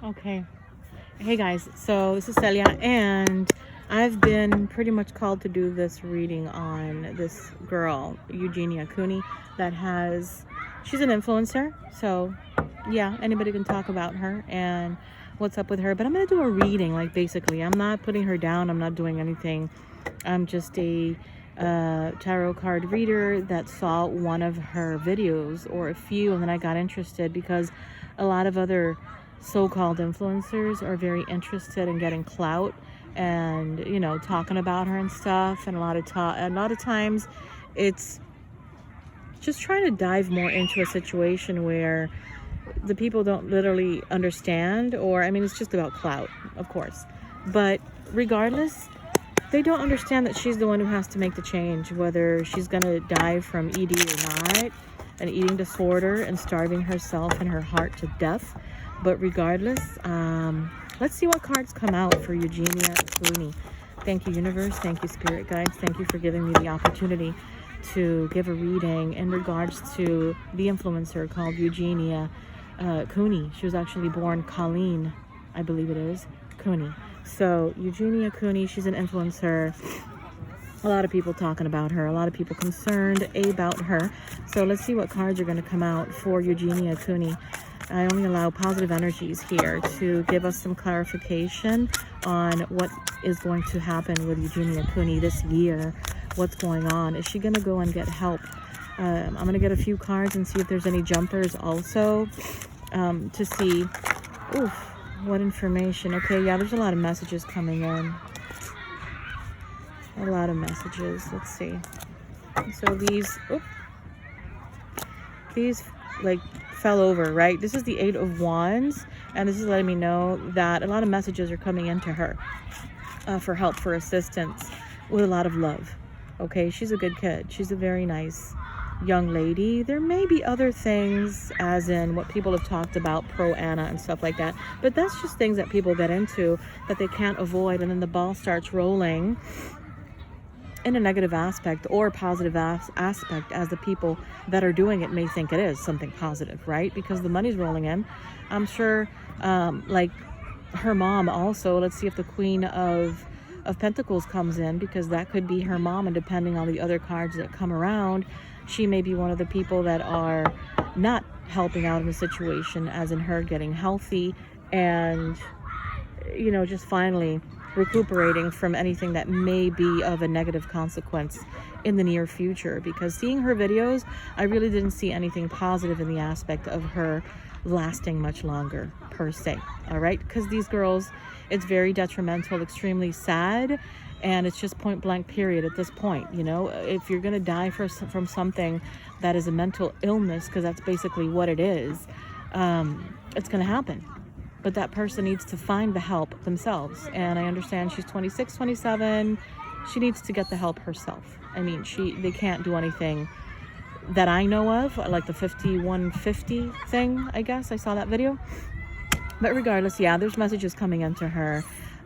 Okay. Hey guys, so this is Celia, and I've been pretty much called to do this reading on this girl, Eugenia Cooney, she's an influencer. So yeah, anybody can talk about her and what's up with her. But I'm going to do a reading, like basically. I'm not putting her down. I'm not doing anything. I'm just a tarot card reader that saw one of her videos or a few, and then I got interested because a lot of other so-called influencers are very interested in getting clout and, you know, talking about her and stuff. And a lot of times it's just trying to dive more into a situation where the people don't literally understand, or I mean, it's just about clout, of course. But regardless, they don't understand that she's the one who has to make the change, whether she's going to die from ED or not, an eating disorder, and starving herself and her heart to death. But regardless, let's see what cards come out for Eugenia Cooney. Thank you, universe. Thank you, spirit guides. Thank you for giving me the opportunity to give a reading in regards to the influencer called Eugenia Cooney. She was actually born Colleen, I believe it is, Cooney. So Eugenia Cooney, she's an influencer. A lot of people talking about her, a lot of people concerned about her. So let's see what cards are going to come out for Eugenia Cooney. I only allow positive energies here to give us some clarification on what is going to happen with Eugenia Cooney this year. What's going on? Is she going to go and get help? I'm going to get a few cards and see if there's any jumpers also to see what information. Okay, yeah, there's a lot of messages coming in. A lot of messages. Let's see. So these like fell over, right? This is the 8 of Wands, and this is letting me know that a lot of messages are coming into her for help, for assistance, with a lot of love. Okay, she's a good kid. She's a very nice young lady. There may be other things, as in what people have talked about, pro Anna and stuff like that, but that's just things that people get into that they can't avoid, and then the ball starts rolling in a negative aspect or positive aspect, as the people that are doing it may think it is something positive, right? Because the money's rolling in. I'm sure like her mom also. Let's see if the Queen of Pentacles comes in, because that could be her mom, and depending on the other cards that come around, she may be one of the people that are not helping out in the situation, as in her getting healthy and, you know, just finally recuperating from anything that may be of a negative consequence in the near future. Because seeing her videos, I really didn't see anything positive in the aspect of her lasting much longer per se. All right, because these girls, it's very detrimental, extremely sad, and it's just point blank period at this point. You know, if you're gonna die from something that is a mental illness, because that's basically what it is, it's gonna happen. But that person needs to find the help themselves. And I understand she's 26, 27. She needs to get the help herself. I mean, they can't do anything that I know of, like the 5150 thing, I guess. I saw that video. But regardless, yeah, there's messages coming into her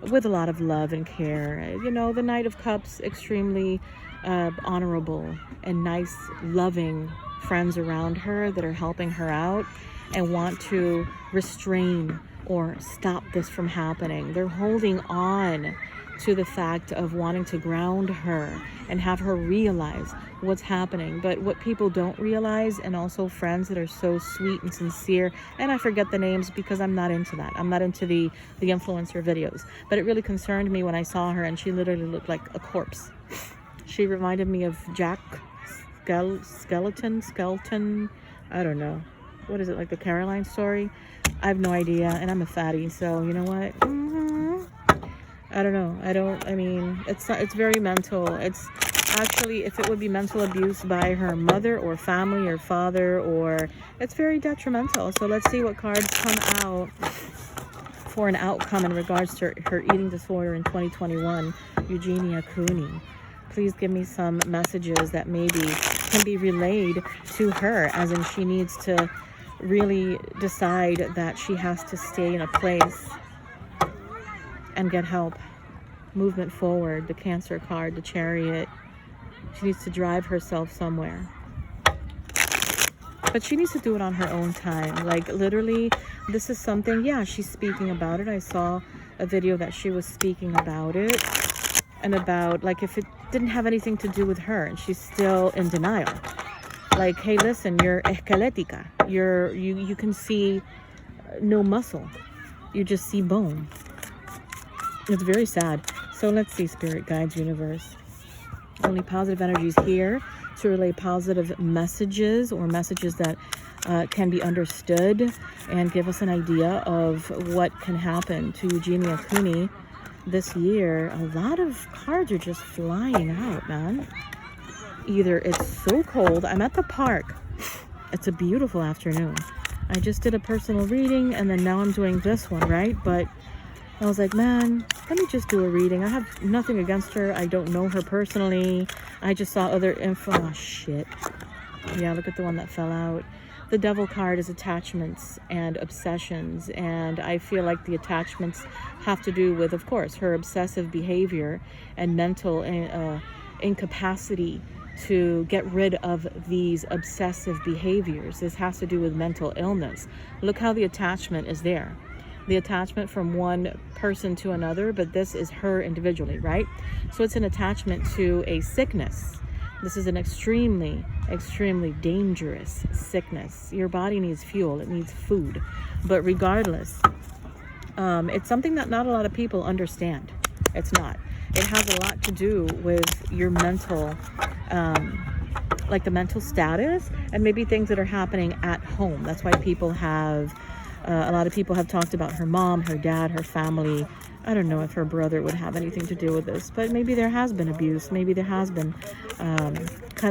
with a lot of love and care. You know, the Knight of Cups, extremely honorable and nice, loving friends around her that are helping her out and want to restrain or stop this from happening. They're holding on to the fact of wanting to ground her and have her realize what's happening. But what people don't realize, and also friends that are so sweet and sincere, and I forget the names because I'm not into that. I'm not into the influencer videos. But it really concerned me when I saw her, and she literally looked like a corpse. She reminded me of Jack Skeleton, I don't know. What is it, like the Caroline story? I have no idea, and I'm a fatty, so you know what? I don't know. I mean, it's very mental. It's actually, if it would be mental abuse by her mother or family or father, or it's very detrimental. So let's see what cards come out for an outcome in regards to her eating disorder in 2021. Eugenia Cooney, please give me some messages that maybe can be relayed to her, as in she needs to really decide that she has to stay in a place and get help. Movement forward, the Cancer card, the Chariot. She needs to drive herself somewhere. But she needs to do it on her own time. Like, literally, this is something, yeah, she's speaking about it. I saw a video that she was speaking about it, and about, like, if it didn't have anything to do with her, and she's still in denial. Like, hey, listen, you're esquelética. You can see no muscle. You just see bone. It's very sad. So let's see, Spirit Guides, Universe. Only positive energies here to relay positive messages, or messages that can be understood, and give us an idea of what can happen to Eugenia Cooney this year. A lot of cards are just flying out, man. Either it's so cold. I'm at the park. It's a beautiful afternoon. I just did a personal reading, and then now I'm doing this one, right? But I was like, man, let me just do a reading. I have nothing against her. I don't know her personally. I just saw other info. Oh, shit. Yeah, look at the one that fell out. The Devil card is attachments and obsessions. And I feel like the attachments have to do with, of course, her obsessive behavior and mental incapacity to get rid of these obsessive behaviors. This has to do with mental illness. Look how the attachment is there. The attachment from one person to another, but this is her individually, right? So it's an attachment to a sickness. This is an extremely, extremely dangerous sickness. Your body needs fuel, it needs food. But regardless, it's something that not a lot of people understand. It's not. It has a lot to do with your mental, like the mental status, and maybe things that are happening at home. That's why people have, a lot of people have talked about her mom, her dad, her family. I don't know if her brother would have anything to do with this, but maybe there has been abuse. Maybe there has been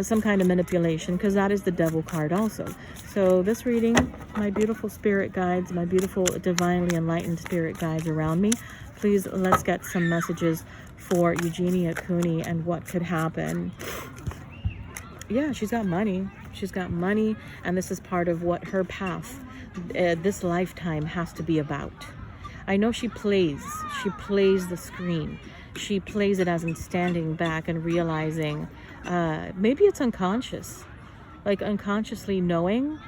some kind of manipulation, because that is the Devil card also. So this reading, my beautiful spirit guides, my beautiful divinely enlightened spirit guides around me, please, let's get some messages for Eugenia Cooney and what could happen. Yeah, she's got money. She's got money, and this is part of what her path, this lifetime, has to be about. I know she plays the screen. She plays it as in standing back and realizing, maybe it's unconscious, like unconsciously knowing.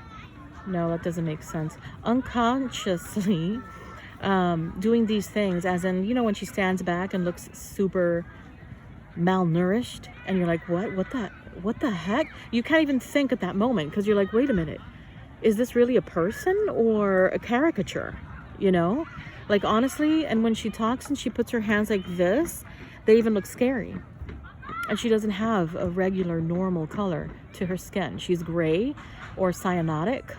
No, that doesn't make sense. Unconsciously doing these things, as in, you know, when she stands back and looks super malnourished, and you're like, what the heck? You can't even think at that moment, because you're like, wait a minute, is this really a person or a caricature? You know, like, honestly. And when she talks and she puts her hands like this, they even look scary. And she doesn't have a regular normal color to her skin. She's gray or cyanotic.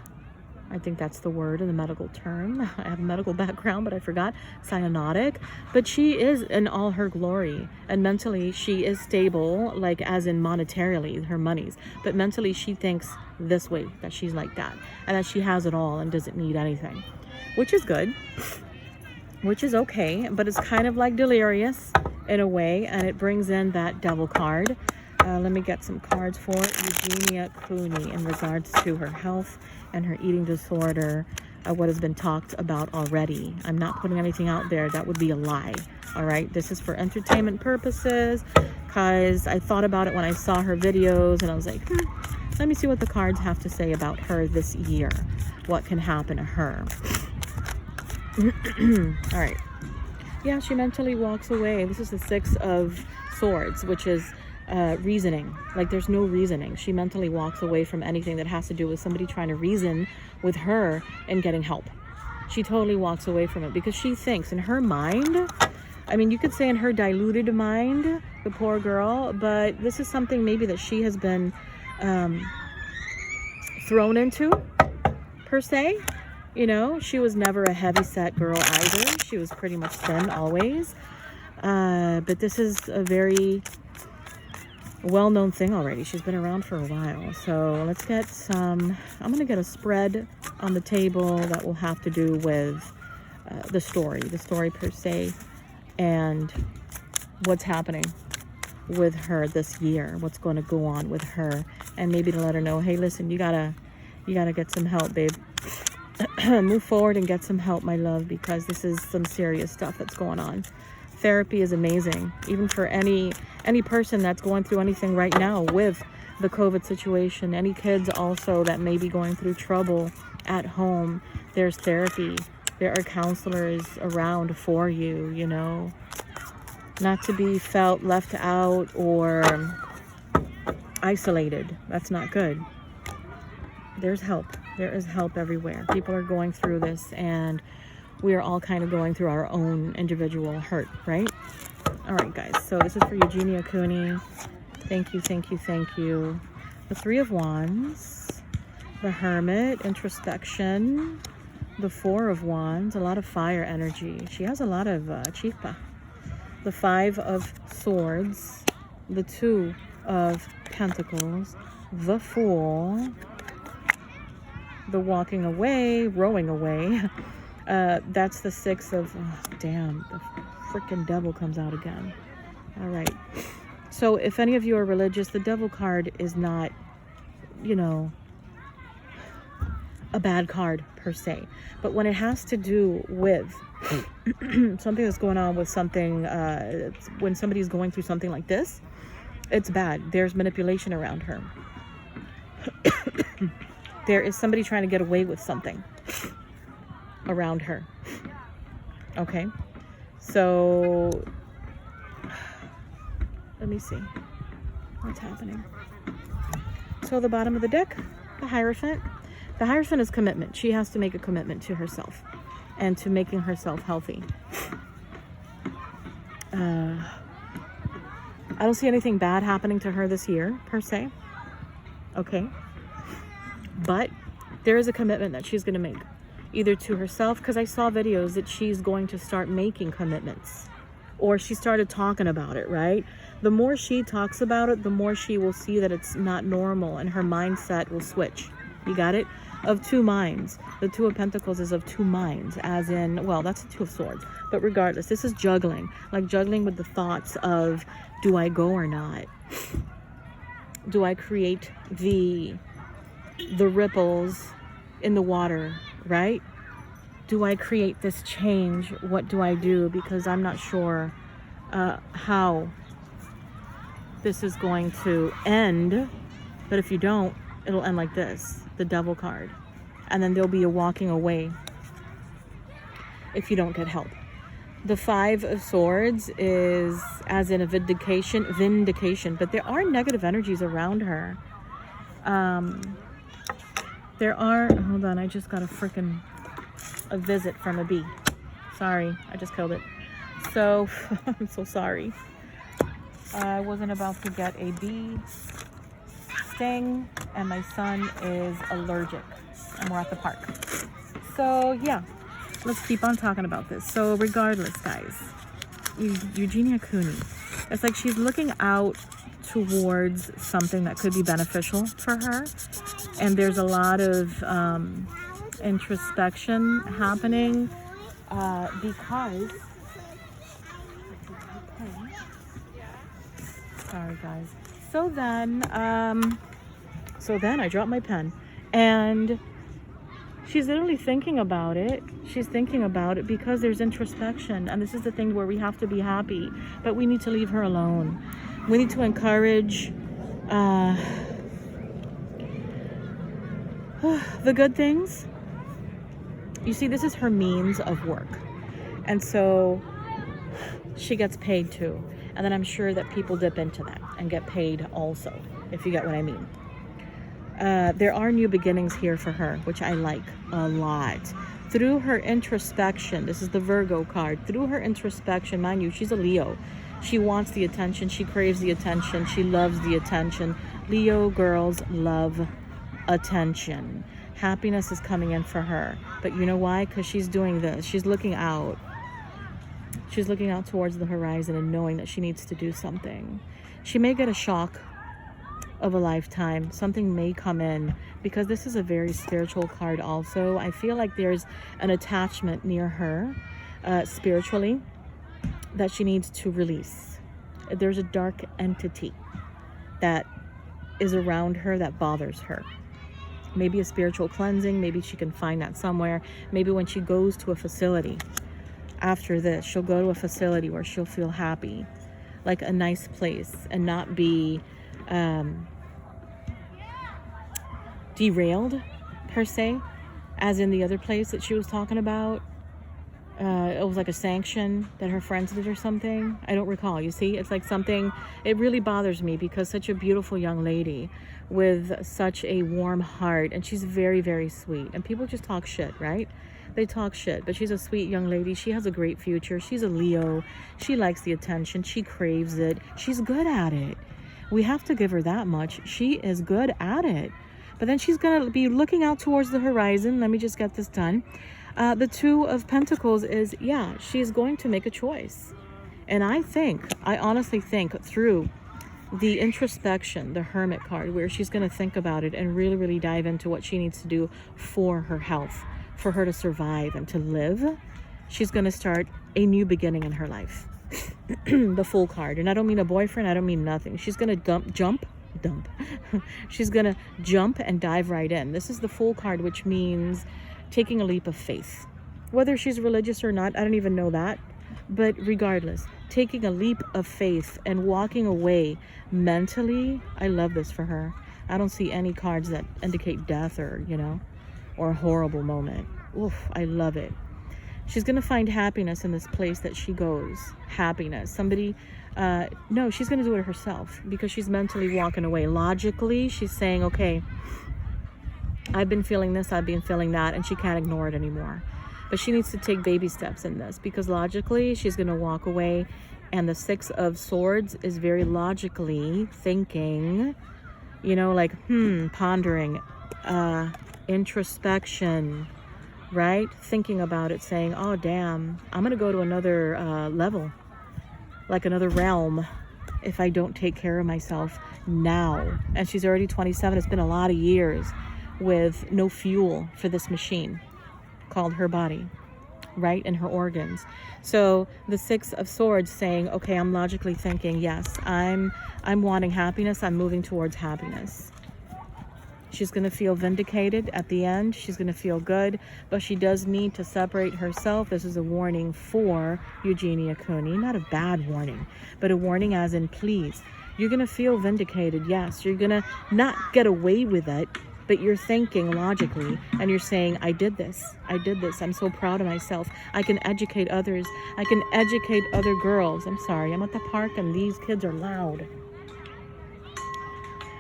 I think that's the word in the medical term. I have a medical background, but I forgot. Cyanotic. But she is in all her glory. And mentally, she is stable, like as in monetarily, her monies. But mentally, she thinks this way, that she's like that. And that she has it all and doesn't need anything. Which is good. Which is okay. But it's kind of like delirious in a way. And it brings in that Devil card. Let me get some cards for Eugenia Cooney in regards to her health and her eating disorder, what has been talked about already. I'm not putting anything out there. That would be a lie. All right. This is for entertainment purposes, because I thought about it when I saw her videos, and I was like, let me see what the cards have to say about her this year. What can happen to her? All right. Yeah, she mentally walks away. This is the Six of Swords, which is reasoning. Like, there's no reasoning. She mentally walks away from anything that has to do with somebody trying to reason with her and getting help. She totally walks away from it, because she thinks in her mind, I mean, you could say in her diluted mind, the poor girl, but this is something maybe that she has been thrown into, per se. You know, she was never a heavy-set girl either. She was pretty much thin always. But this is a very well-known thing already. She's been around for a while. So let's get some, I'm going to get a spread on the table that will have to do with the story per se, and what's happening with her this year, what's going to go on with her, and maybe to let her know, hey, listen, you gotta get some help, babe. Move forward and get some help, my love, because this is some serious stuff that's going on. Therapy is amazing, even for any person that's going through anything right now with the COVID situation. Any kids also that may be going through trouble at home, there's therapy. There are counselors around for you, you know. Not to be felt left out or isolated. That's not good. There's help. There is help everywhere. People are going through this, and we are all kind of going through our own individual hurt, right? All right, guys. So this is for Eugenia Cooney. Thank you, thank you, thank you. The Three of Wands, the Hermit, introspection, the Four of Wands, a lot of fire energy. She has a lot of chispa. The Five of Swords, the Two of Pentacles, the Fool, the walking away, rowing away. That's the Six of, oh, damn, the freaking devil comes out again. All right. So if any of you are religious, the devil card is not, you know, a bad card per se. But when it has to do with something that's going on with something, when somebody's going through something like this, it's bad. There's manipulation around her. There is somebody trying to get away with something around her. Okay. So let me see what's happening. So the bottom of the deck, the Hierophant. The Hierophant is commitment. She has to make a commitment to herself and to making herself healthy. I don't see anything bad happening to her this year, per se. Okay. But there is a commitment that she's going to make, either to herself, because I saw videos that she's going to start making commitments, or she started talking about it, right? The more she talks about it, the more she will see that it's not normal, and her mindset will switch. You got it? Of two minds. The Two of Pentacles is of two minds, as in, well, that's the Two of Swords. But regardless, this is juggling. Like juggling with the thoughts of, do I go or not? Do I create the ripples in the water, right? Do I create this change? What do I do? Because I'm not sure how this is going to end. But if you don't, it'll end like this, the Devil card. And then there'll be a walking away if you don't get help. The Five of Swords is as in a vindication, but there are negative energies around her. There are, hold on, I just got a visit from a bee. Sorry, I just killed it. So, I'm so sorry. I wasn't about to get a bee sting, and my son is allergic, and we're at the park. So, yeah, let's keep on talking about this. So, regardless, guys, Eugenia Cooney, it's like she's looking out towards something that could be beneficial for her, and there's a lot of introspection happening because sorry guys. So then I dropped my pen, and she's literally thinking about it. She's thinking about it because there's introspection, and this is the thing where we have to be happy, but we need to leave her alone. We need to encourage the good things. You see, this is her means of work, and so she gets paid too. And then I'm sure that people dip into that and get paid also, if you get what I mean. There are new beginnings here for her, which I like a lot. Through her introspection, this is the Virgo card. Through her introspection, mind you, she's a Leo. She wants the attention. She craves the attention. She loves the attention. Leo girls love attention. Happiness is coming in for her. But you know why? Because she's doing this. She's looking out. She's looking out towards the horizon and knowing that she needs to do something. She may get a shock of a lifetime. Something may come in, because this is a very spiritual card also. I feel like there's an attachment near her spiritually that she needs to release. There's a dark entity that is around her that bothers her. Maybe a spiritual cleansing. Maybe she can find that somewhere. Maybe when she goes to a facility after this, she'll go to a facility where she'll feel happy, like a nice place, and not be derailed, per se, as in the other place that she was talking about. It was like a sanction that her friends did or something. I don't recall. You see, it's like something, it really bothers me because such a beautiful young lady with such a warm heart, and she's very, very sweet. And people just talk shit, right? They talk shit, but she's a sweet young lady. She has a great future. She's a Leo. She likes the attention. She craves it. She's good at it. We have to give her that much. She is good at it. But then she's going to be looking out towards the horizon. Let me just get this done. The Two of Pentacles is, yeah, she's going to make a choice. And I honestly think through the introspection, the Hermit card, where she's going to think about it and really, really dive into what she needs to do for her health, for her to survive and to live, she's going to start a new beginning in her life. The Fool card. And I don't mean a boyfriend. I don't mean nothing. She's going to jump. She's going to jump and dive right in. This is the Fool card, which means taking a leap of faith. Whether she's religious or not, I don't even know that. But regardless, taking a leap of faith and walking away mentally, I love this for her. I don't see any cards that indicate death or, or a horrible moment. Oof, I love it. She's going to find happiness in this place that she goes. Happiness. Somebody, no, she's going to do it herself because she's mentally walking away. Logically, she's saying, okay, I've been feeling this, I've been feeling that, and she can't ignore it anymore. But she needs to take baby steps in this because logically she's going to walk away. And the Six of Swords is very logically thinking, like, pondering, introspection, right? Thinking about it, saying, oh, damn, I'm going to go to another level, like another realm, if I don't take care of myself now. And she's already 27. It's been a lot of years with no fuel for this machine called her body, right, and her organs. So the Six of Swords saying, okay, I'm logically thinking, yes, I'm wanting happiness. I'm moving towards happiness. She's going to feel vindicated at the end. She's going to feel good, but she does need to separate herself. This is a warning for Eugenia Cooney. Not a bad warning, but a warning as in, please, you're going to feel vindicated. Yes, you're going to not get away with it, but you're thinking logically and you're saying, I did this. I'm so proud of myself. I can educate others. I can educate other girls. I'm sorry, I'm at the park and these kids are loud.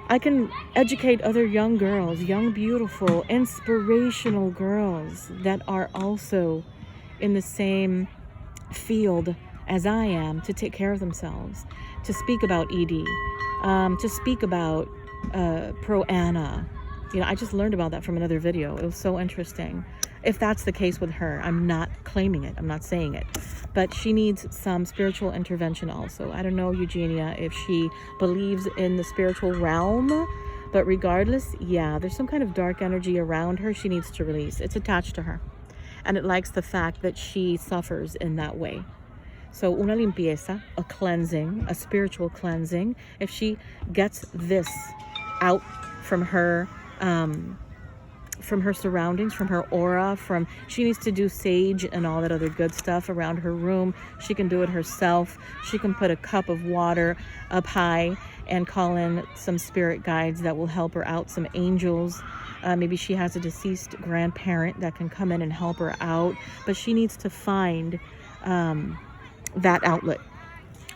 I can educate other young girls, young, beautiful, inspirational girls that are also in the same field as I am to take care of themselves, to speak about ED, to speak about Pro-Ana. I just learned about that from another video. It was so interesting. If that's the case with her, I'm not claiming it. I'm not saying it. But she needs some spiritual intervention also. I don't know, Eugenia, if she believes in the spiritual realm. But regardless, yeah, there's some kind of dark energy around her she needs to release. It's attached to her. And it likes the fact that she suffers in that way. So una limpieza, a cleansing, a spiritual cleansing. If she gets this out from her surroundings, from her aura, she needs to do sage and all that other good stuff around her room. She can do it herself. She can put a cup of water up high and call in some spirit guides that will help her out, some angels. Maybe she has a deceased grandparent that can come in and help her out, but she needs to find that outlet,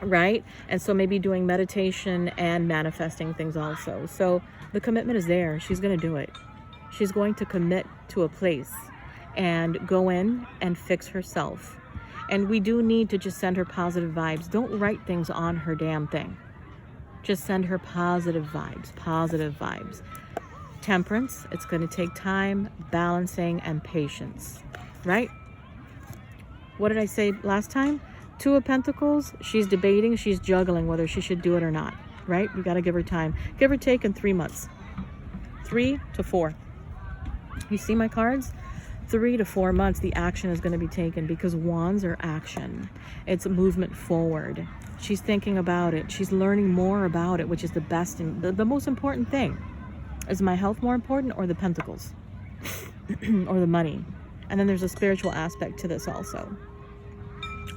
right? And so maybe doing meditation and manifesting things also. So the commitment is there. She's going to do it. She's going to commit to a place and go in and fix herself. And we do need to just send her positive vibes. Don't write things on her damn thing. Just send her positive vibes, positive vibes. Temperance, it's going to take time, balancing, and patience, right? What did I say last time? Two of Pentacles, she's debating, she's juggling whether she should do it or not, right? We got to give her time. Give or take in 3 months. 3 to 4. You see my cards? 3 to 4 months, the action is going to be taken because wands are action. It's a movement forward. She's thinking about it. She's learning more about it, which is the best and the most important thing. Is my health more important or the pentacles? Or the money? And then there's a spiritual aspect to this also.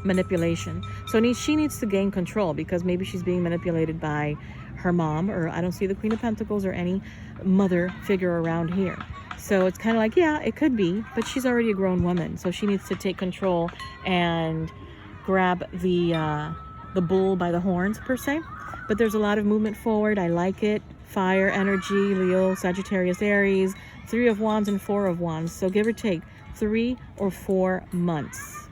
Manipulation. So she needs to gain control because maybe she's being manipulated by her mom, or I don't see the Queen of Pentacles or any mother figure around here. So it's kind of like, yeah, it could be, but she's already a grown woman, so she needs to take control and grab the bull by the horns, per se. But there's a lot of movement forward. I like it. Fire energy, Leo, Sagittarius, Aries, 3 of Wands and 4 of Wands. So give or take 3 or 4 months.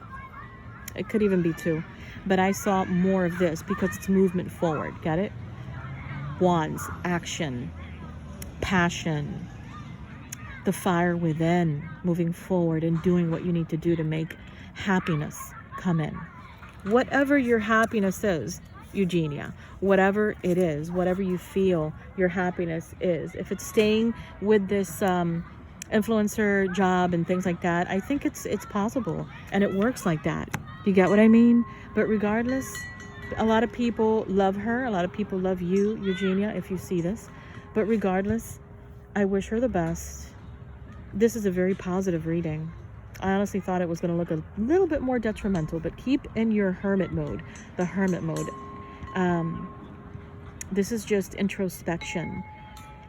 It could even be 2. But I saw more of this because it's movement forward. Got it? Wands, action, passion, the fire within, moving forward and doing what you need to do to make happiness come in. Whatever your happiness is, Eugenia, whatever it is, whatever you feel your happiness is, if it's staying with this influencer job and things like that, I think it's possible, and it works like that. You get what I mean? But regardless, a lot of people love her, a lot of people love you, Eugenia, if you see this. But regardless, I wish her the best. This is a very positive reading. I honestly thought it was going to look a little bit more detrimental, but keep in your hermit mode, the hermit mode. This is just introspection,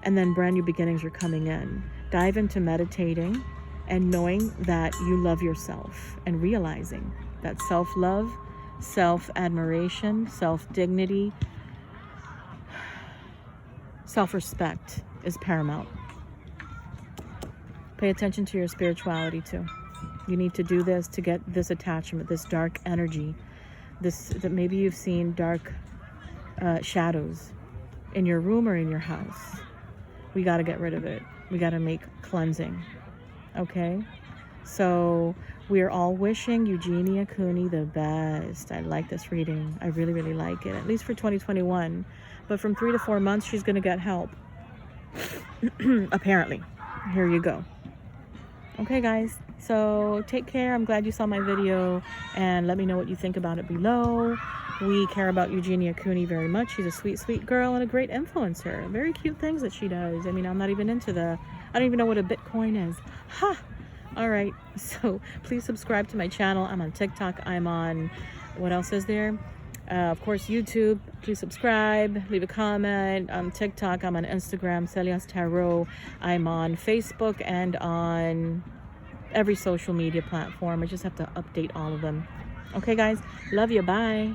and then brand new beginnings are coming in. Dive into meditating and knowing that you love yourself and realizing that self-love, self-admiration, self-dignity, self-respect is paramount. Pay attention to your spirituality too. You need to do this to get this attachment, this dark energy, that maybe you've seen dark shadows in your room or in your house. We got to get rid of it. We got to make cleansing. Okay? So we're all wishing Eugenia Cooney the best. I like this reading. I really, really like it, at least for 2021. But from 3 to 4 months, she's going to get help. Apparently. Here you go. Okay, guys. So take care. I'm glad you saw my video, and let me know what you think about it below. We care about Eugenia Cooney very much. She's a sweet, sweet girl and a great influencer. Very cute things that she does. I mean, I'm not even into I don't even know what a Bitcoin is. Ha! All right. So please subscribe to my channel. I'm on TikTok. I'm on, what else is there? Of course, YouTube. Please subscribe, leave a comment. On TikTok, I'm on Instagram, Celia's Tarot. I'm on Facebook and on every social media platform. I just have to update all of them. Okay, guys. Love you. Bye.